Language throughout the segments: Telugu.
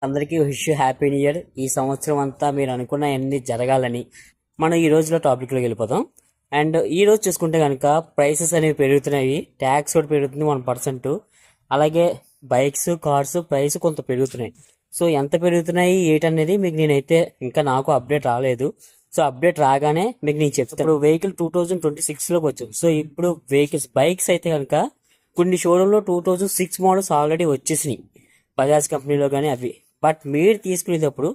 అందరికీ విష్ హ్యాపీ న్యూ ఇయర్. ఈ సంవత్సరం అంతా మీరు అనుకున్న అన్ని జరగాలని మనం ఈ రోజులో టాపిక్లోకి వెళ్ళిపోతాం. అండ్ ఈ రోజు చూసుకుంటే కనుక ప్రైసెస్ అనేవి పెరుగుతున్నాయి. ట్యాక్స్ కూడా పెరుగుతుంది 1%. అలాగే బైక్స్ కార్స్ ప్రైస్ కొంత పెరుగుతున్నాయి. సో ఎంత పెరుగుతున్నాయి ఏంటనేది మీకు నేనైతే ఇంకా నాకు అప్డేట్ రాలేదు. సో అప్డేట్ రాగానే మీకు నేను చెప్తాను. ఇప్పుడు వెహికల్ 2026లోకి వచ్చాం. సో ఇప్పుడు బైక్స్ అయితే కనుక కొన్ని షోరూంలో 2006 మోడల్స్ ఆల్రెడీ వచ్చేసినాయి బజాజ్ కంపెనీలో కానీ అవి. బట్ మీరు తీసుకునేటప్పుడు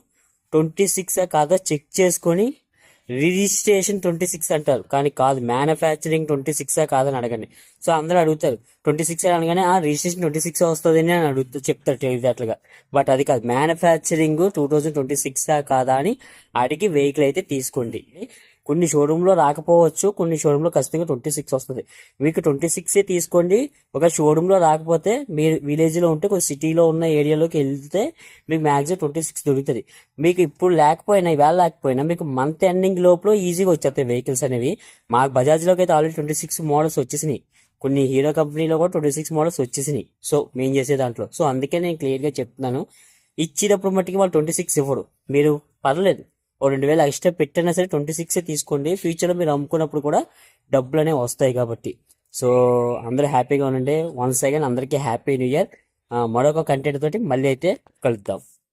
26 కాదా చెక్ చేసుకొని రిజిస్ట్రేషన్ 26 అంటారు, కానీ కాదు, మ్యానుఫ్యాక్చరింగ్ 26 కాదని అడగండి. సో అందరూ అడుగుతారు 26 అనగానే రిజిస్ట్రేషన్ 26 వస్తుంది అని చెప్తారు తెలివితేటలుగా. బట్ అది కాదు, మ్యానుఫ్యాక్చరింగ్ 2026 కాదా అని అడిగి వెహికల్ అయితే తీసుకోండి. కొన్ని షోరూంలో రాకపోవచ్చు, కొన్ని షోరూంలో ఖచ్చితంగా 26 వస్తుంది. మీకు 26 తీసుకోండి. ఒక షోరూంలో రాకపోతే మీరు విలేజ్లో ఉంటే కొంచెం సిటీలో ఉన్న ఏరియాలోకి వెళ్తే మీకు మ్యాక్సిమం 26 దొరుకుతుంది. మీకు ఇప్పుడు లేకపోయినా ఇవాళ లేకపోయినా మీకు మంత్ ఎండింగ్ లోపల ఈజీగా వచ్చేస్తాయి వెహికల్స్ అనేవి. మాకు బజాజ్లోకి అయితే ఆల్రెడీ 26 మోడల్స్ వచ్చేసినాయి. కొన్ని హీరో కంపెనీలో కూడా 26 మోడల్స్ వచ్చేసినాయి. సో మేము చేసే దాంట్లో. సో అందుకే నేను క్లియర్గా చెప్తున్నాను, ఇచ్చినప్పుడు మట్టికి వాళ్ళు 26 ఇవ్వరు. మీరు పర్లేదు ఓ 2000 ఎక్స్ట్రా పెట్టినా సరే 26 తీసుకోండి. ఫ్యూచర్లో మీరు అమ్ముకున్నప్పుడు కూడా డబ్బులు అనేవి వస్తాయి కాబట్టి. సో అందరూ హ్యాపీగా ఉండండి. వన్స్ అగైన్ అందరికీ హ్యాపీ న్యూ ఇయర్. మరొక కంటెంట్ తోటి మళ్ళీ అయితే కలుద్దాం.